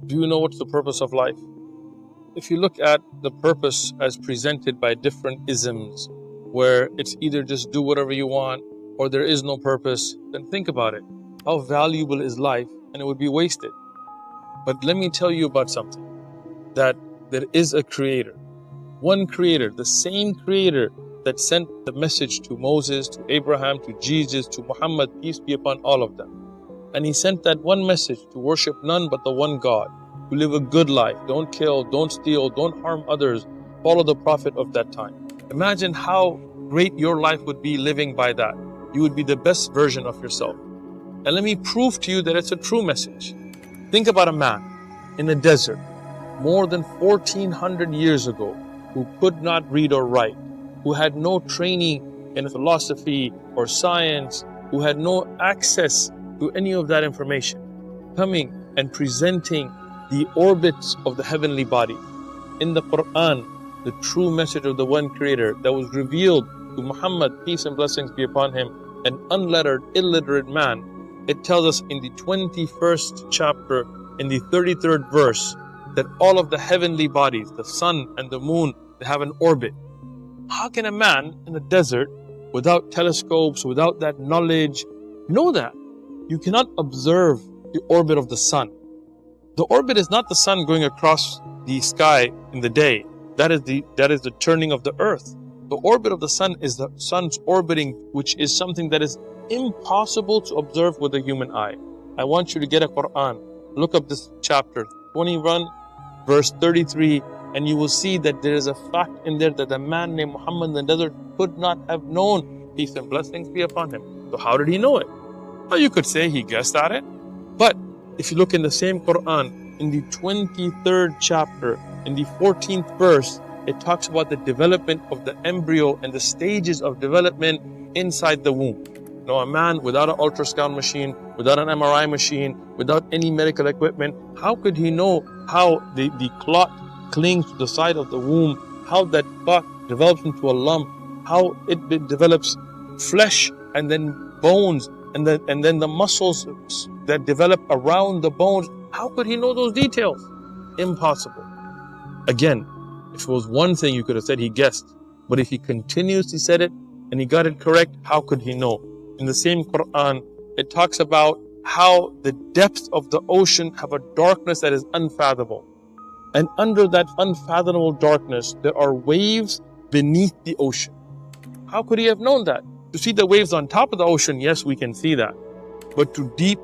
Do you know what's the purpose of life? If you look at the purpose as presented by different isms, where it's either just do whatever you want or there is no purpose, then think about it. How valuable is life? And it would be wasted. But let me tell you about something, that there is a creator. One creator, the same creator that sent the message to Moses, to Abraham, to Jesus, to Muhammad, peace be upon all of them. And he sent that one message to worship none but the one God, to live a good life, don't kill, don't steal, don't harm others, follow the Prophet of that time. Imagine how great your life would be living by that. You would be the best version of yourself. And let me prove to you that it's a true message. Think about a man in the desert more than 1400 years ago who could not read or write, who had no training in philosophy or science, who had no access to any of that information, coming and presenting the orbits of the heavenly body. In the Quran, the true message of the one creator that was revealed to Muhammad, peace and blessings be upon him, an unlettered, illiterate man, it tells us in the 21st chapter, in the 33rd verse, that all of the heavenly bodies, the sun and the moon, they have an orbit. How can a man in the desert, without telescopes, without that knowledge, know that? You cannot observe the orbit of the sun. The orbit is not the sun going across the sky in the day. That is the turning of the earth. The orbit of the sun is the sun's orbiting, which is something that is impossible to observe with the human eye. I want you to get a Quran. Look up this chapter, 21, verse 33, and you will see that there is a fact in there that a man named Muhammad in the desert could not have known. Peace and blessings be upon him. So how did he know it? Well, you could say he guessed at it. But if you look in the same Quran, in the 23rd chapter, in the 14th verse, it talks about the development of the embryo and the stages of development inside the womb. You know, a man without an ultrasound machine, without an MRI machine, without any medical equipment, how could he know how the clot clings to the side of the womb, how that clot develops into a lump, how it develops flesh and then bones, and then the muscles that develop around the bones? How could he know those details? Impossible. Again, if it was one thing, you could have said he guessed. But if he continuously said it and he got it correct, how could he know? In the same Quran, it talks about how the depths of the ocean have a darkness that is unfathomable. And under that unfathomable darkness, there are waves beneath the ocean. How could he have known that? To see the waves on top of the ocean, yes, we can see that. But to deep